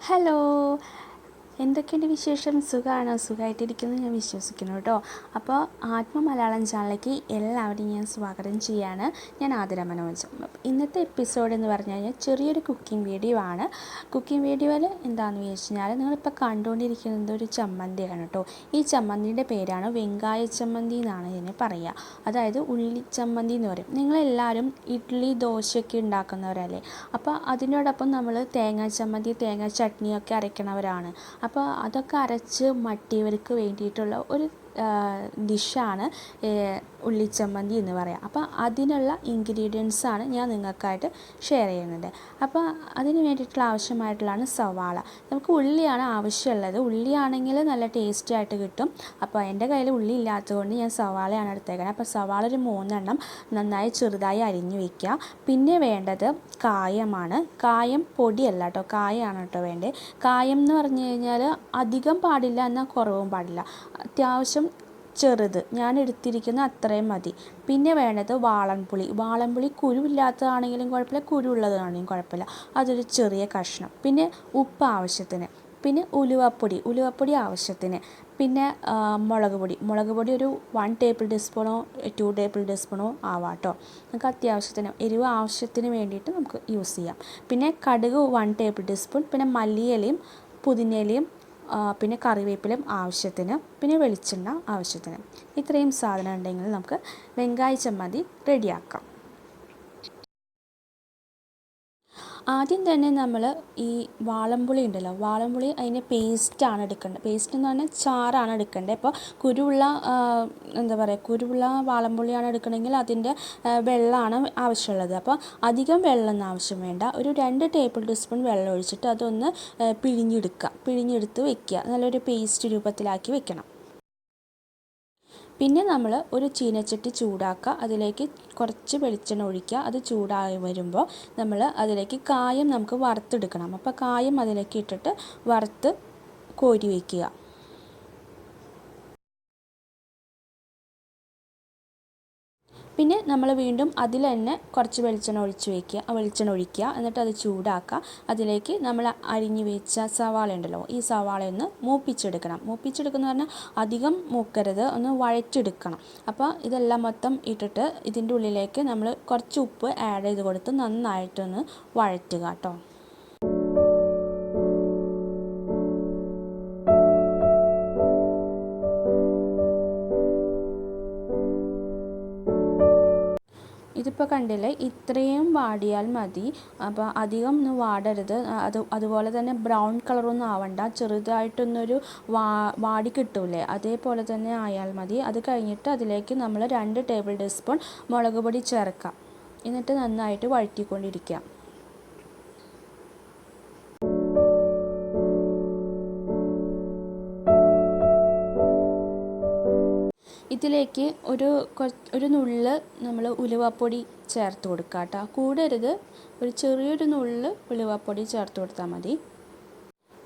Hello, എന്തൊക്കെയുണ്ട് വിശേഷം? സുഖമാണോ? സുഖമായിട്ടിരിക്കുന്നു ഞാൻ വിശ്വസിക്കുന്നു കേട്ടോ. അപ്പോൾ മലയാളം ചാനലിലേക്ക് എല്ലാവരെയും ഞാൻ സ്വാഗതം ചെയ്യാണ്. ഞാൻ ആതിര മനോജ്. ഇന്നത്തെ എപ്പിസോഡ് എന്ന് പറഞ്ഞു കഴിഞ്ഞാൽ ചെറിയൊരു കുക്കിംഗ് വീഡിയോ ആണ്. കുക്കിംഗ് വീഡിയോയിൽ എന്താണെന്ന് ചോദിച്ചു കഴിഞ്ഞാൽ നിങ്ങളിപ്പോൾ കണ്ടുകൊണ്ടിരിക്കുന്നത് ഒരു ചമ്മന്തിയാണ് കേട്ടോ. ഈ ചമ്മന്തിയുടെ പേരാണ് വെങ്കായ ചമ്മന്തി എന്നാണ് ഇതിനെ പറയുക. അതായത് ഉള്ളി ചമ്മന്തി എന്ന് പറയും. നിങ്ങളെല്ലാവരും ഇഡ്ഡലി ദോശയൊക്കെ ഉണ്ടാക്കുന്നവരല്ലേ? അപ്പോൾ അതിനോടൊപ്പം നമ്മൾ തേങ്ങാ ചമ്മന്തി തേങ്ങാ ചട്നിയൊക്കെ അരയ്ക്കണവരാണ്. അപ്പോൾ അതൊക്കെ അരച്ച് മട്ടിയവർക്ക് വേണ്ടിയിട്ടുള്ള ഒരു ഡിഷാണ് ഉള്ളിച്ചമ്മന്തി എന്ന് പറയാം. അപ്പോൾ അതിനുള്ള ഇൻഗ്രീഡിയൻസാണ് ഞാൻ നിങ്ങൾക്കായിട്ട് ഷെയർ ചെയ്യുന്നത്. അപ്പോൾ അതിന് വേണ്ടിയിട്ടുള്ള ആവശ്യമായിട്ടുള്ളതാണ് സവാള. നമുക്ക് ഉള്ളിയാണ് ആവശ്യമുള്ളത്. ഉള്ളിയാണെങ്കിൽ നല്ല ടേസ്റ്റി ആയിട്ട് കിട്ടും. അപ്പോൾ എൻ്റെ കയ്യിൽ ഉള്ളി ഇല്ലാത്തതുകൊണ്ട് ഞാൻ സവാളയാണ് എടുത്തേക്കുന്നത്. അപ്പോൾ സവാള ഒരു 3 എണ്ണം നന്നായി ചെറുതായി അരിഞ്ഞു വയ്ക്കുക. പിന്നെ വേണ്ടത് കായമാണ്. കായം പൊടിയല്ല കേട്ടോ, കായമാണ് കേട്ടോ വേണ്ടത്. കായം എന്ന് പറഞ്ഞു കഴിഞ്ഞാൽ അധികം പാടില്ല, എന്നാൽ കുറവും പാടില്ല. അത്യാവശ്യം ചെറുത് ഞാൻ എടുത്തിരിക്കുന്ന അത്രയും മതി. പിന്നെ വേണ്ടത് വാളൻപുളി കുരുവില്ലാത്തതാണെങ്കിലും കുഴപ്പമില്ല, കുരുവുള്ളതാണെങ്കിലും കുഴപ്പമില്ല. അതൊരു ചെറിയ കഷ്ണം. പിന്നെ ഉപ്പ് ആവശ്യത്തിന്. പിന്നെ ഉലുവപ്പൊടി ആവശ്യത്തിന്. പിന്നെ മുളക് പൊടി ഒരു 1 ടേബിൾ ടീസ്പൂണോ 2 ടേബിൾ ടീസ്പൂണോ ആവാം കേട്ടോ. നമുക്ക് അത്യാവശ്യത്തിന് എരിവ് ആവശ്യത്തിന് വേണ്ടിയിട്ട് നമുക്ക് യൂസ് ചെയ്യാം. പിന്നെ കടുക് 1 ടേബിൾ ടീസ്പൂൺ. പിന്നെ മല്ലിയിലയും പുതിനയിലയും പിന്നെ കറിവേപ്പിലയും ആവശ്യത്തിന്. പിന്നെ വെളിച്ചെണ്ണ ആവശ്യത്തിന്. ഇത്രയും സാധനം ഉണ്ടെങ്കിൽ നമുക്ക് വെങ്കായ ചമ്മന്തി റെഡിയാക്കാം. ആദ്യം തന്നെ നമ്മൾ ഈ വാളൻപുളി ഉണ്ടല്ലോ, വാളൻപുളി അതിൻ്റെ പേസ്റ്റാണ് എടുക്കേണ്ടത്. പേസ്റ്റ് എന്ന് പറഞ്ഞാൽ ചാറാണ് എടുക്കേണ്ടത്. അപ്പോൾ കുരുവുള്ള വാളൻപുളിയാണ് എടുക്കണമെങ്കിൽ അതിൻ്റെ വെള്ളമാണ് ആവശ്യമുള്ളത്. അപ്പോൾ അധികം വെള്ളമൊന്നും ആവശ്യം വേണ്ട. ഒരു 2 ടേബിൾ ടീസ്പൂൺ വെള്ളം ഒഴിച്ചിട്ട് അതൊന്ന് പിഴിഞ്ഞെടുത്ത് വെക്കുക. നല്ലൊരു പേസ്റ്റ് രൂപത്തിലാക്കി വെക്കണം. പിന്നെ നമ്മൾ ഒരു ചീനച്ചട്ടി ചൂടാക്കുക. അതിലേക്ക് കുറച്ച് വെളിച്ചെണ്ണ ഒഴിക്കുക. അത് ചൂടായി വരുമ്പോൾ നമ്മൾ അതിലേക്ക് കായം നമുക്ക് വറുത്തെടുക്കണം. അപ്പോൾ കായം അതിലേക്ക് ഇട്ടിട്ട് വറുത്ത് കോരി വയ്ക്കുക. പിന്നെ നമ്മൾ വീണ്ടും അതിൽ തന്നെ കുറച്ച് വെളിച്ചെണ്ണ ഒഴിക്കുക. എന്നിട്ട് അത് ചൂടാക്കുക. അതിലേക്ക് നമ്മൾ അരിഞ്ഞു വെച്ച സവാള ഉണ്ടല്ലോ, ഈ സവാള ഒന്ന് മൂപ്പിച്ചെടുക്കുന്ന പറഞ്ഞാൽ അധികം മൂക്കരുത്, ഒന്ന് വഴറ്റെടുക്കണം. അപ്പോൾ ഇതെല്ലാം മൊത്തം ഇട്ടിട്ട് ഇതിൻ്റെ ഉള്ളിലേക്ക് നമ്മൾ കുറച്ച് ഉപ്പ് ആഡ് ചെയ്ത് കൊടുത്ത് നന്നായിട്ടൊന്ന് വഴറ്റുക കേട്ടോ. ഇതിപ്പോൾ കണ്ടില്ലേ, ഇത്രയും വാടിയാൽ മതി. അപ്പോൾ അധികം ഒന്നും വാടരുത്. അതുപോലെ തന്നെ ബ്രൗൺ കളറൊന്നും ആവണ്ട. ചെറുതായിട്ടൊന്നൊരു വാടി കിട്ടൂലേ, അതേപോലെ തന്നെ ആയാൽ മതി. അത് കഴിഞ്ഞിട്ട് അതിലേക്ക് നമ്മൾ 2 ടേബിൾ ടീസ്പൂൺ മുളക് പൊടി ചേർക്കാം. എന്നിട്ട് നന്നായിട്ട് വഴറ്റിക്കൊണ്ടിരിക്കാം. ഇതിലേക്ക് ഒരു നുള്ള് നമ്മൾ ഉലുവപ്പൊടി ചേർത്ത് കൊടുക്കുക കേട്ടോ. കൂടരുത്, ഒരു ചെറിയൊരു നുള്ള് ഉലുവപ്പൊടി ചേർത്ത് കൊടുത്താൽ മതി.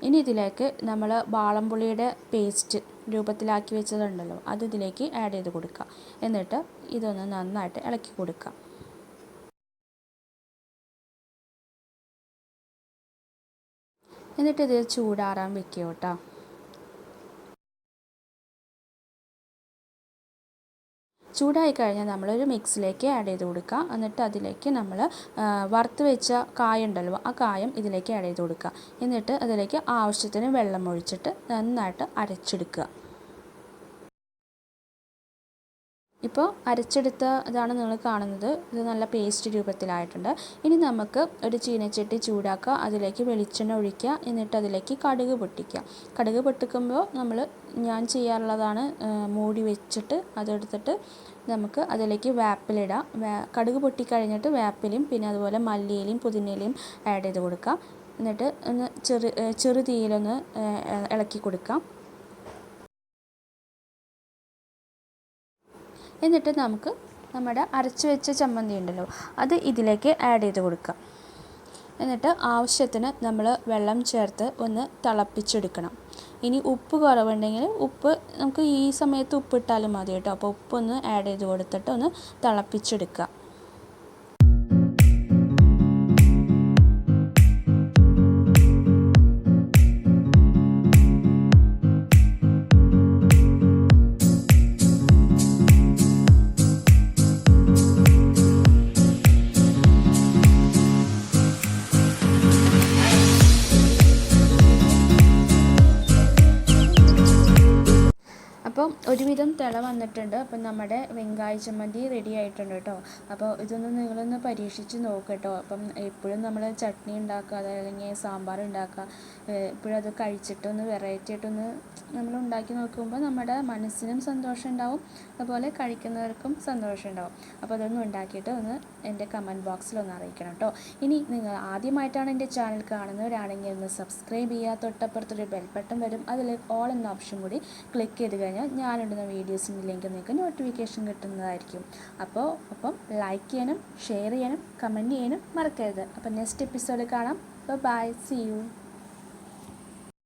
ഇനി ഇതിലേക്ക് നമ്മൾ വാളൻപുളിയുടെ പേസ്റ്റ് രൂപത്തിലാക്കി വെച്ചതുണ്ടല്ലോ, അത് ഇതിലേക്ക് ആഡ് ചെയ്ത് കൊടുക്കുക. എന്നിട്ട് ഇതൊന്ന് നന്നായിട്ട് ഇളക്കി കൊടുക്കുക. എന്നിട്ട് ഇത് ചൂടാറാൻ വെക്കുക കേട്ടോ. ചൂടായി കഴിഞ്ഞാൽ നമ്മളൊരു മിക്സിലേക്ക് ആഡ് ചെയ്ത് കൊടുക്കുക. എന്നിട്ട് അതിലേക്ക് നമ്മൾ വറുത്ത് വെച്ച കായം ഉണ്ടല്ലോ, ആ കായം ഇതിലേക്ക് ആഡ് ചെയ്ത് കൊടുക്കുക. എന്നിട്ട് അതിലേക്ക് ആവശ്യത്തിന് വെള്ളം ഒഴിച്ചിട്ട് നന്നായിട്ട് അരച്ചെടുക്കുക. ഇപ്പോൾ അരച്ചെടുത്ത ഇതാണ് നിങ്ങൾ കാണുന്നത്. ഇത് നല്ല പേസ്റ്റ് രൂപത്തിലായിട്ടുണ്ട്. ഇനി നമുക്ക് ഒരു ചീനച്ചട്ടി ചൂടാക്കുക. അതിലേക്ക് വെളിച്ചെണ്ണ ഒഴിക്കുക. എന്നിട്ട് അതിലേക്ക് കടുക് പൊട്ടിക്കുമ്പോൾ ഞാൻ ചെയ്യാറുള്ളതാണ്, മൂടി വെച്ചിട്ട് അതെടുത്തിട്ട് നമുക്ക് അതിലേക്ക് വേപ്പിലിടാം. കടുക് പൊട്ടിക്കഴിഞ്ഞിട്ട് വേപ്പിലയും പിന്നെ അതുപോലെ മല്ലിയിലയും പുതിനയിലയും ആഡ് ചെയ്ത് കൊടുക്കാം. എന്നിട്ട് ഒന്ന് ചെറു തീയിലൊന്ന് ഇളക്കി കൊടുക്കാം. എന്നിട്ട് നമുക്ക് നമ്മുടെ അരച്ച് വെച്ച ചമ്മന്തി ഉണ്ടല്ലോ, അത് ഇതിലേക്ക് ആഡ് ചെയ്ത് കൊടുക്കാം. എന്നിട്ട് ആവശ്യത്തിന് നമ്മൾ വെള്ളം ചേർത്ത് ഒന്ന് തിളപ്പിച്ചെടുക്കണം. ഇനി ഉപ്പ് കുറവുണ്ടെങ്കിൽ ഉപ്പ് നമുക്ക് ഈ സമയത്ത് ഉപ്പിട്ടാലും മതി കേട്ടോ. അപ്പോൾ ഉപ്പൊന്ന് ആഡ് ചെയ്ത് കൊടുത്തിട്ട് ഒന്ന് തിളപ്പിച്ചെടുക്കുക. ഒരുവിധം തിള വന്നിട്ടുണ്ട്. അപ്പം നമ്മുടെ വെങ്കായ ചമ്മന്തി റെഡി ആയിട്ടുണ്ട് കേട്ടോ. അപ്പോൾ ഇതൊന്ന് നിങ്ങളൊന്ന് പരീക്ഷിച്ച് നോക്കുക കേട്ടോ. അപ്പം എപ്പോഴും നമ്മൾ ചട്നി ഉണ്ടാക്കുക അതല്ലെങ്കിൽ സാമ്പാർ ഉണ്ടാക്കുക, എപ്പോഴും അത് കഴിച്ചിട്ടൊന്ന് വെറൈറ്റി ആയിട്ടൊന്ന് നമ്മൾ ഉണ്ടാക്കി നോക്കുമ്പോൾ നമ്മുടെ മനസ്സിനും സന്തോഷം ഉണ്ടാവും, അതുപോലെ കഴിക്കുന്നവർക്കും സന്തോഷം ഉണ്ടാവും. അപ്പോൾ അതൊന്ന് ഉണ്ടാക്കിയിട്ട് ഒന്ന് എൻ്റെ കമൻറ്റ് ബോക്സിലൊന്ന് അറിയിക്കണം കേട്ടോ. ഇനി നിങ്ങൾ ആദ്യമായിട്ടാണ് എൻ്റെ ചാനൽ കാണുന്നവരാണെങ്കിൽ ഒന്ന് സബ്സ്ക്രൈബ് ചെയ്യുക. തൊട്ടപ്പുറത്തൊരു ബെൽ ബട്ടൺ വരും, അതിൽ ഓൾ എന്ന ഓപ്ഷൻ കൂടി ക്ലിക്ക് ചെയ്ത് കഴിഞ്ഞാൽ ഞാനിടുന്ന വീഡിയോസിൻ്റെ ലിങ്ക് നിങ്ങൾക്ക് നോട്ടിഫിക്കേഷൻ കിട്ടുന്നതായിരിക്കും. അപ്പം ലൈക്ക് ചെയ്യാനും ഷെയർ ചെയ്യാനും കമൻറ്റ് ചെയ്യാനും മറക്കരുത്. അപ്പം നെക്സ്റ്റ് എപ്പിസോഡിൽ കാണാം. Bye, see U.